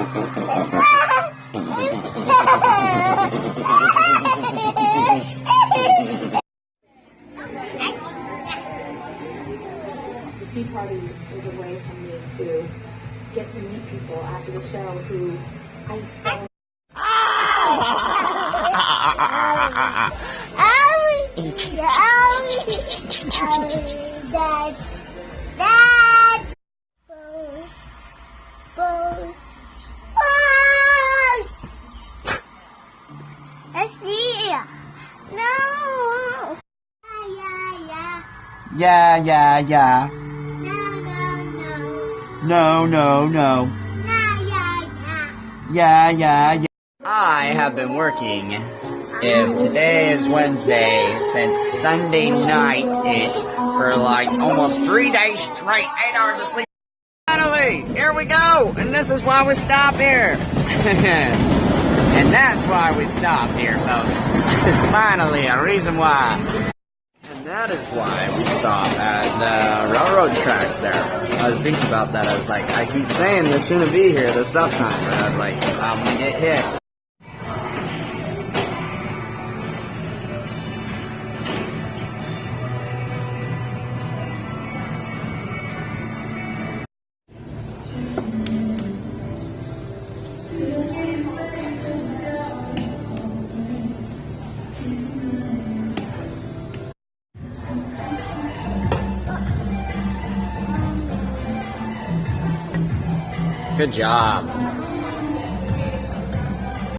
The tea party was a way for me to get to meet people after the show who I felt. Yeah. No. Yeah. I have been working, if today is Wednesday, since Sunday night-ish, for like almost 3 days straight, 8 hours of sleep. Finally, here we go, and this is why we stop here. And that's why we stop here, folks. Finally, a reason why. And that is why we stop at the railroad tracks there. I was thinking about that. I was like, I keep saying this shouldn't be here, the stop sign. And I was like, I'm gonna get hit. Good job.